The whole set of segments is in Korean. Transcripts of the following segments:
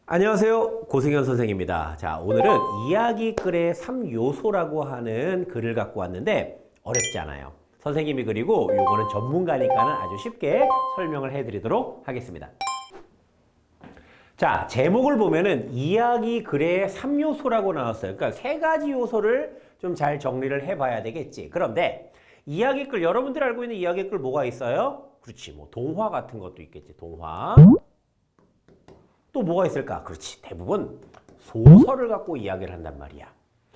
안녕하세요. 고승현 선생입니다. 자, 오늘은 이야기글의 3요소라고 하는 글을 갖고 왔는데 어렵지 않아요. 선생님이 그리고 요거는 전문가니까는 아주 쉽게 설명을 해드리도록 하겠습니다. 자, 제목을 보면은 이야기글의 3요소라고 나왔어요. 그러니까 세 가지 요소를 좀 잘 정리를 해봐야 되겠지. 그런데 이야기글, 여러분들이 알고 있는 이야기글 뭐가 있어요? 그렇지, 뭐 동화 같은 것도 있겠지. 동화. 또 뭐가 있을까? 그렇지. 대부분 소설을 갖고 이야기를 한단 말이야.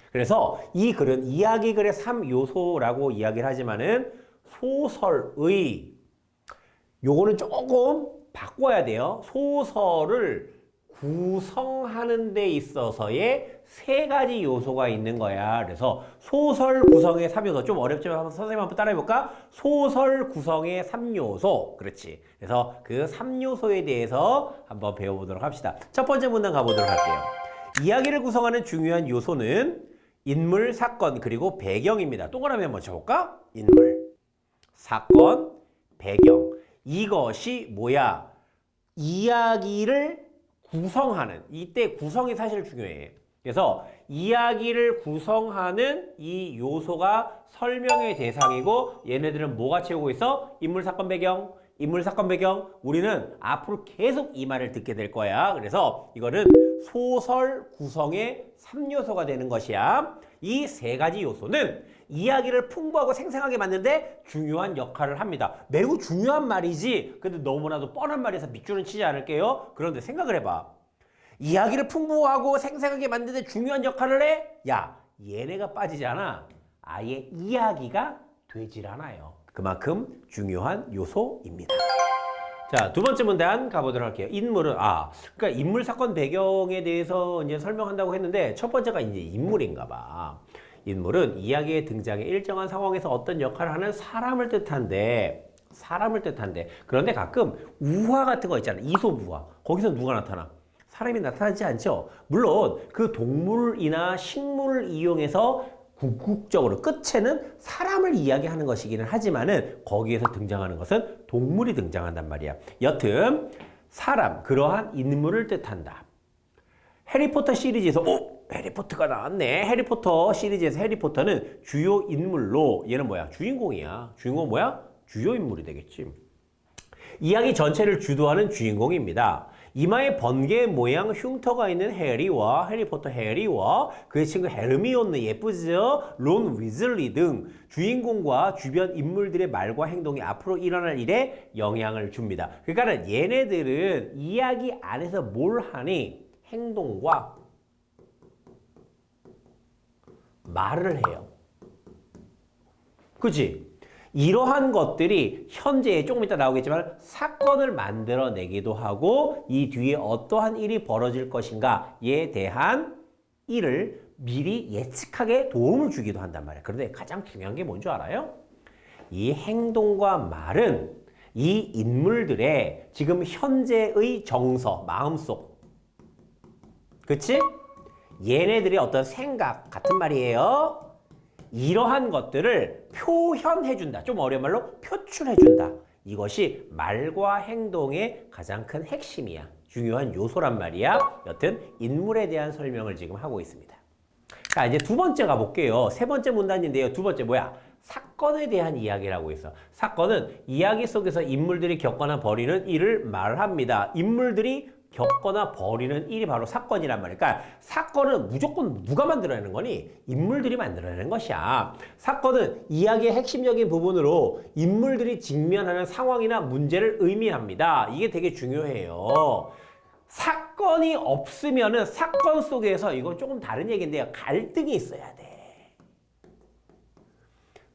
그래서 이 글은 이야기글의 3요소라고 이야기를 하지만은 소설의 요거는 조금 바꿔야 돼요. 소설을 구성하는 데 있어서의 세 가지 요소가 있는 거야. 그래서 소설 구성의 3요소. 좀 어렵지만 선생님 한번 따라해볼까? 소설 구성의 3요소. 그렇지. 그래서 그 3요소에 대해서 한번 배워보도록 합시다. 첫 번째 문단 가보도록 할게요. 이야기를 구성하는 중요한 요소는 인물, 사건, 그리고 배경입니다. 동그라미 한번 쳐볼까? 인물, 사건, 배경. 이것이 뭐야? 이야기를 구성하는, 이때 구성이 사실 중요해. 그래서 이야기를 구성하는 이 요소가 설명의 대상이고 얘네들은 뭐가 채우고 있어? 인물, 사건, 배경. 인물, 사건, 배경. 우리는 앞으로 계속 이 말을 듣게 될 거야. 그래서 이거는 소설 구성의 3요소가 되는 것이야. 이 세 가지 요소는 이야기를 풍부하고 생생하게 만드는데 중요한 역할을 합니다. 매우 중요한 말이지. 근데 너무나도 뻔한 말이어서 밑줄은 치지 않을게요. 그런데 생각을 해봐. 이야기를 풍부하고 생생하게 만드는데 중요한 역할을 해? 야, 얘네가 빠지잖아. 아예 이야기가 되질 않아요. 그만큼 중요한 요소입니다. 자, 두 번째 문단 가보도록 할게요. 인물은, 그러니까 인물, 사건, 배경에 대해서 이제 설명한다고 했는데 첫 번째가 이제 인물인가 봐. 인물은 이야기의 등장에 일정한 상황에서 어떤 역할을 하는 사람을 뜻한데, 그런데 가끔 우화 같은 거 있잖아. 이솝우화. 거기서 누가 나타나? 사람이 나타나지 않죠. 물론 그 동물이나 식물을 이용해서 궁극적으로 끝에는 사람을 이야기하는 것이기는 하지만은 거기에서 등장하는 것은 동물이 등장한단 말이야. 여튼 사람, 그러한 인물을 뜻한다. 해리포터 시리즈에서 해리포터가 나왔네. 해리포터 시리즈에서 해리포터는 주요 인물로, 얘는 뭐야? 주인공이야. 주인공은 뭐야? 주요 인물이 되겠지. 이야기 전체를 주도하는 주인공입니다. 이마에 번개 모양 흉터가 있는 해리포터 해리와 그의 친구 헤르미온느, 예쁘죠? 론 위즐리 등 주인공과 주변 인물들의 말과 행동이 앞으로 일어날 일에 영향을 줍니다. 그러니까 얘네들은 이야기 안에서 뭘 하니? 행동과 말을 해요. 그치? 이러한 것들이 현재에 조금 이따 나오겠지만 사건을 만들어내기도 하고 이 뒤에 어떠한 일이 벌어질 것인가에 대한 일을 미리 예측하게 도움을 주기도 한단 말이에요. 그런데 가장 중요한 게 뭔 줄 알아요? 이 행동과 말은 이 인물들의 지금 현재의 정서, 마음속, 그치? 얘네들의 어떤 생각 같은 말이에요. 이러한 것들을 표현해준다. 좀 어려운 말로 표출해준다. 이것이 말과 행동의 가장 큰 핵심이야. 중요한 요소란 말이야. 여튼 인물에 대한 설명을 지금 하고 있습니다. 자, 이제 두 번째 가볼게요. 세 번째 문단인데요. 두 번째 뭐야? 사건에 대한 이야기라고 있어. 사건은 이야기 속에서 인물들이 겪거나 벌이는 일을 말합니다. 인물들이 겪거나 벌이는 일이 바로 사건이란 말이야. 그러니까 사건은 무조건 누가 만들어내는 거니? 인물들이 만들어내는 것이야. 사건은 이야기의 핵심적인 부분으로 인물들이 직면하는 상황이나 문제를 의미합니다. 이게 되게 중요해요. 사건이 없으면은 사건 속에서, 이건 조금 다른 얘기인데요, 갈등이 있어야 돼.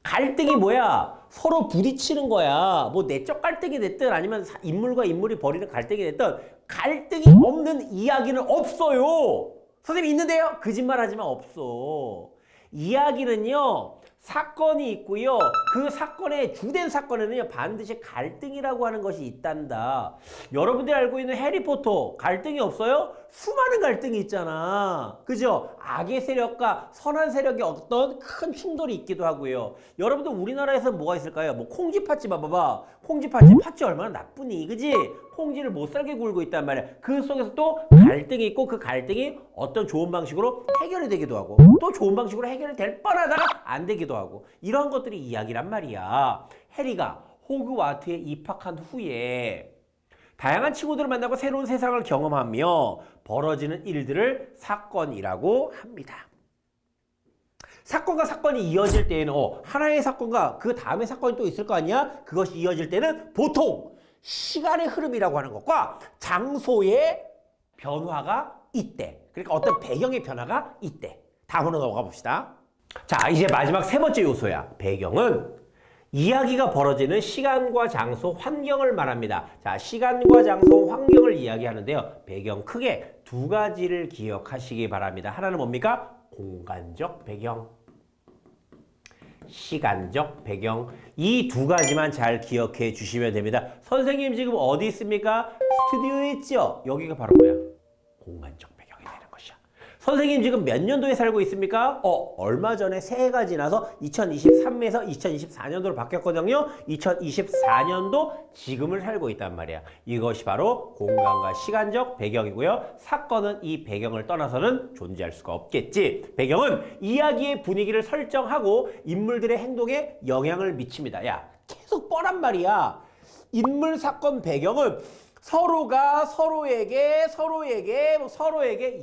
갈등이 뭐야? 서로 부딪히는 거야. 뭐 내적 갈등이 됐든 아니면 인물과 인물이 벌이는 갈등이 됐든 갈등이 없는 이야기는 없어요. 선생님 있는데요? 거짓말하지만 없어. 이야기는요, 사건이 있고요. 그 사건의 주된 사건에는요 반드시 갈등이라고 하는 것이 있단다. 여러분들이 알고 있는 해리포터 갈등이 없어요? 수많은 갈등이 있잖아. 그죠? 악의 세력과 선한 세력의 어떤 큰 충돌이 있기도 하고요. 여러분들 우리나라에서 뭐가 있을까요? 뭐 콩쥐팥쥐 봐봐봐. 콩쥐팥쥐 얼마나 나쁘니, 그지? 콩쥐를 못 살게 굴고 있단 말이야. 그 속에서 또 갈등이 있고 그 갈등이 어떤 좋은 방식으로 해결이 되기도 하고 또 좋은 방식으로 해결이 될 뻔하다가 안 되기도 하고 이런 것들이 이야기란 말이야. 해리가 호그와트에 입학한 후에 다양한 친구들을 만나고 새로운 세상을 경험하며 벌어지는 일들을 사건이라고 합니다. 사건과 사건이 이어질 때에는 하나의 사건과 그 다음에 사건이 또 있을 거 아니야? 그것이 이어질 때는 보통 시간의 흐름이라고 하는 것과 장소의 변화가 있대. 그러니까 어떤 배경의 변화가 있대. 다음으로 넘어가 봅시다. 자, 이제 마지막 세 번째 요소야. 배경은 이야기가 벌어지는 시간과 장소, 환경을 말합니다. 자, 시간과 장소, 환경을 이야기하는데요. 배경 크게 두 가지를 기억하시기 바랍니다. 하나는 뭡니까? 공간적 배경, 시간적 배경. 이 두 가지만 잘 기억해 주시면 됩니다. 선생님 지금 어디 있습니까? 스튜디오에 있죠? 여기가 바로 뭐야? 공간적 배경이 되는 것이야. 선생님 지금 몇 년도에 살고 있습니까? 얼마 전에 새해가 지나서 2023에서 2024년도로 바뀌었거든요. 2024년도 지금을 살고 있단 말이야. 이것이 바로 공간과 시간적 배경이고요. 사건은 이 배경을 떠나서는 존재할 수가 없겠지. 배경은 이야기의 분위기를 설정하고 인물들의 행동에 영향을 미칩니다. 야, 계속 뻔한 말이야. 인물, 사건, 배경은 서로가 서로에게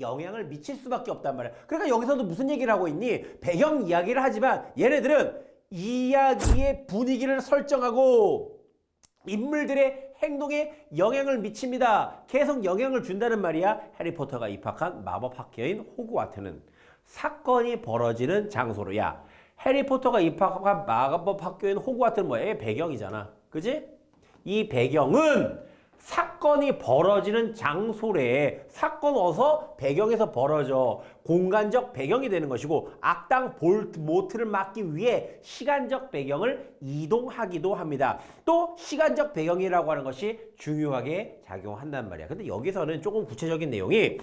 영향을 미칠 수밖에 없단 말이야. 그러니까 여기서도 무슨 얘기를 하고 있니? 배경 이야기를 하지만 얘네들은 이야기의 분위기를 설정하고 인물들의 행동에 영향을 미칩니다. 계속 영향을 준다는 말이야. 해리포터가 입학한 마법 학교인 호그와트는 사건이 벌어지는 장소로. 야, 해리포터가 입학한 마법 학교인 호그와트는 뭐야? 배경이잖아. 그지? 이 배경은 사건이 벌어지는 장소래. 사건 어서 배경에서 벌어져. 공간적 배경이 되는 것이고 악당 볼트모트를 막기 위해 시간적 배경을 이동하기도 합니다. 또 시간적 배경이라고 하는 것이 중요하게 작용한단 말이야. 근데 여기서는 조금 구체적인 내용이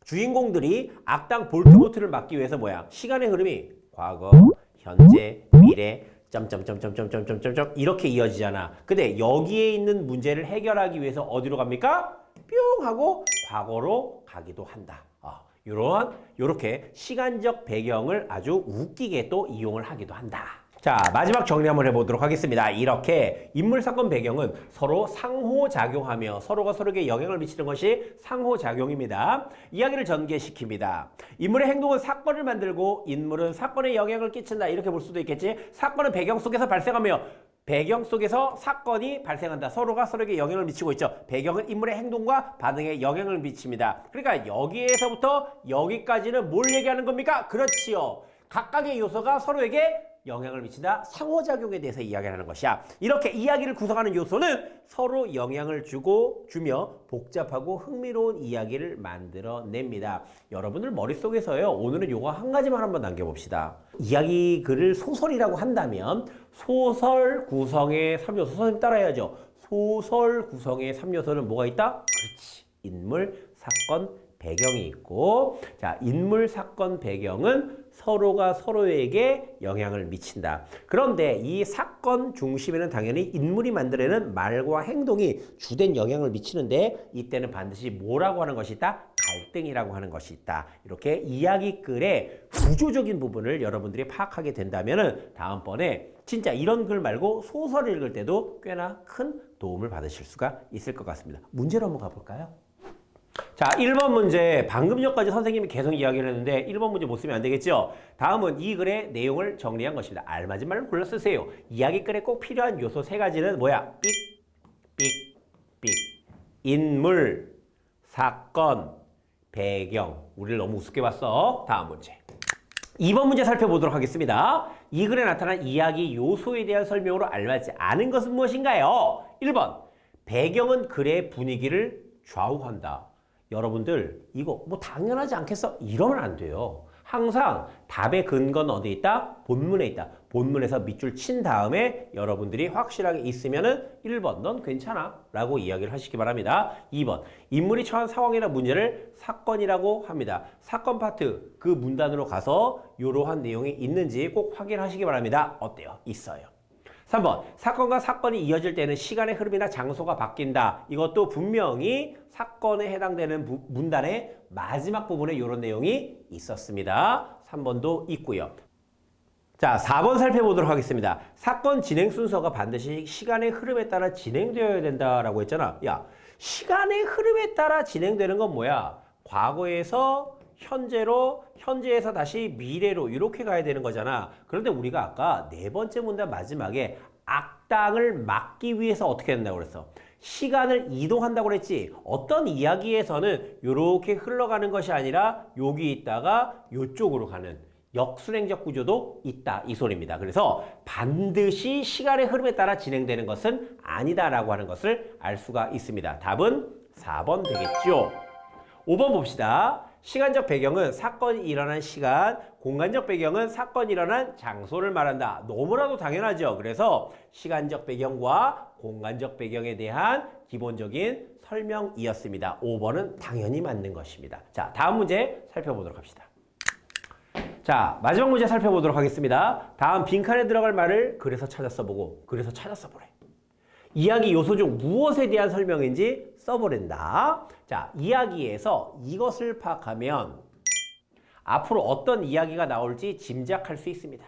주인공들이 악당 볼트모트를 막기 위해서 뭐야? 시간의 흐름이 과거, 현재, 미래 점점점점점점점점 이렇게 이어지잖아. 근데 여기에 있는 문제를 해결하기 위해서 어디로 갑니까? 뿅 하고 과거로 가기도 한다. 요렇게 시간적 배경을 아주 웃기게 또 이용을 하기도 한다. 자, 마지막 정리 한번 해보도록 하겠습니다. 이렇게 인물, 사건, 배경은 서로 상호작용하며 서로가 서로에게 영향을 미치는 것이 상호작용입니다. 이야기를 전개시킵니다. 인물의 행동은 사건을 만들고 인물은 사건에 영향을 끼친다. 이렇게 볼 수도 있겠지. 사건은 배경 속에서 발생하며 배경 속에서 사건이 발생한다. 서로가 서로에게 영향을 미치고 있죠. 배경은 인물의 행동과 반응에 영향을 미칩니다. 그러니까 여기에서부터 여기까지는 뭘 얘기하는 겁니까? 그렇지요. 각각의 요소가 서로에게 영향을 미친다. 상호작용에 대해서 이야기하는 것이야. 이렇게 이야기를 구성하는 요소는 서로 영향을 주며 복잡하고 흥미로운 이야기를 만들어냅니다. 여러분들 머릿속에서요. 오늘은 요거 한 가지만 한번 남겨봅시다. 이야기 글을 소설이라고 한다면 소설 구성의 3요소. 선생님 따라해야죠. 소설 구성의 3요소는 뭐가 있다? 그렇지. 인물, 사건, 배경이 있고, 자, 인물, 사건, 배경은 서로가 서로에게 영향을 미친다. 그런데 이 사건 중심에는 당연히 인물이 만들어내는 말과 행동이 주된 영향을 미치는데 이때는 반드시 뭐라고 하는 것이 있다? 갈등이라고 하는 것이 있다. 이렇게 이야기글의 구조적인 부분을 여러분들이 파악하게 된다면 다음번에 진짜 이런 글 말고 소설 읽을 때도 꽤나 큰 도움을 받으실 수가 있을 것 같습니다. 문제로 한번 가볼까요? 자, 1번 문제. 방금 전까지 선생님이 계속 이야기를 했는데 1번 문제 못 쓰면 안 되겠죠? 다음은 이 글의 내용을 정리한 것입니다. 알맞은 말을 골라 쓰세요. 이야기글에 꼭 필요한 요소 3가지는 뭐야? 삑, 삑, 삑. 인물, 사건, 배경. 우리를 너무 우습게 봤어. 다음 문제. 2번 문제 살펴보도록 하겠습니다. 이 글에 나타난 이야기 요소에 대한 설명으로 알맞지 않은 것은 무엇인가요? 1번. 배경은 글의 분위기를 좌우한다. 여러분들 이거 뭐 당연하지 않겠어? 이러면 안 돼요. 항상 답의 근거는 어디에 있다? 본문에 있다. 본문에서 밑줄 친 다음에 여러분들이 확실하게 있으면은 1번 넌 괜찮아 라고 이야기를 하시기 바랍니다. 2번 인물이 처한 상황이나 문제를 사건이라고 합니다. 사건 파트 그 문단으로 가서 이러한 내용이 있는지 꼭 확인하시기 바랍니다. 어때요? 있어요. 3번, 사건과 사건이 이어질 때는 시간의 흐름이나 장소가 바뀐다. 이것도 분명히 사건에 해당되는 문단의 마지막 부분에 이런 내용이 있었습니다. 3번도 있고요. 자, 4번 살펴보도록 하겠습니다. 사건 진행 순서가 반드시 시간의 흐름에 따라 진행되어야 된다라고 했잖아. 야, 시간의 흐름에 따라 진행되는 건 뭐야? 과거에서 현재로, 현재에서 다시 미래로 이렇게 가야 되는 거잖아. 그런데 우리가 아까 네 번째 문단 마지막에 악당을 막기 위해서 어떻게 된다고 그랬어? 시간을 이동한다고 그랬지. 어떤 이야기에서는 이렇게 흘러가는 것이 아니라 여기 있다가 이쪽으로 가는 역순행적 구조도 있다 이 소리입니다. 그래서 반드시 시간의 흐름에 따라 진행되는 것은 아니다라고 하는 것을 알 수가 있습니다. 답은 4번 되겠죠. 5번 봅시다. 시간적 배경은 사건이 일어난 시간, 공간적 배경은 사건이 일어난 장소를 말한다. 너무나도 당연하죠. 그래서 시간적 배경과 공간적 배경에 대한 기본적인 설명이었습니다. 5번은 당연히 맞는 것입니다. 자, 다음 문제 살펴보도록 합시다. 자, 마지막 문제 살펴보도록 하겠습니다. 다음 빈칸에 들어갈 말을 그래서 찾아 써보고 그래서 찾아 써보래. 이야기 요소 중 무엇에 대한 설명인지 써보랜다. 자, 이야기에서 이것을 파악하면 앞으로 어떤 이야기가 나올지 짐작할 수 있습니다.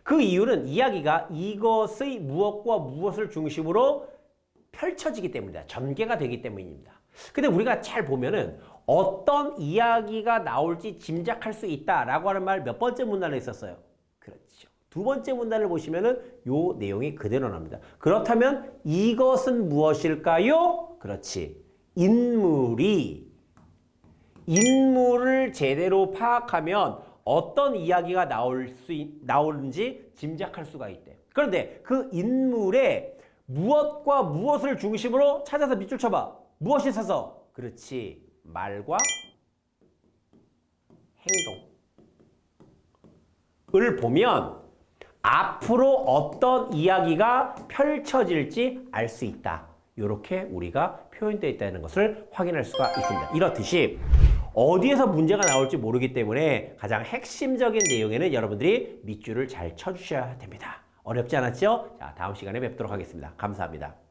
그 이유는 이야기가 이것의 무엇과 무엇을 중심으로 펼쳐지기 때문이다. 전개가 되기 때문입니다. 근데 우리가 잘 보면은 어떤 이야기가 나올지 짐작할 수 있다라고 하는 말 몇 번째 문단에 있었어요? 그렇죠. 두 번째 문단을 보시면은 요 내용이 그대로 나옵니다. 그렇다면 이것은 무엇일까요? 그렇지. 인물을 제대로 파악하면 어떤 이야기가 나오는지 짐작할 수가 있대. 그런데 그 인물의 무엇과 무엇을 중심으로 찾아서 밑줄 쳐봐. 무엇이 있어서? 그렇지. 말과 행동을 보면 앞으로 어떤 이야기가 펼쳐질지 알 수 있다. 이렇게 우리가 표현되어 있다는 것을 확인할 수가 있습니다. 이렇듯이 어디에서 문제가 나올지 모르기 때문에 가장 핵심적인 내용에는 여러분들이 밑줄을 잘 쳐주셔야 됩니다. 어렵지 않았죠? 자, 다음 시간에 뵙도록 하겠습니다. 감사합니다.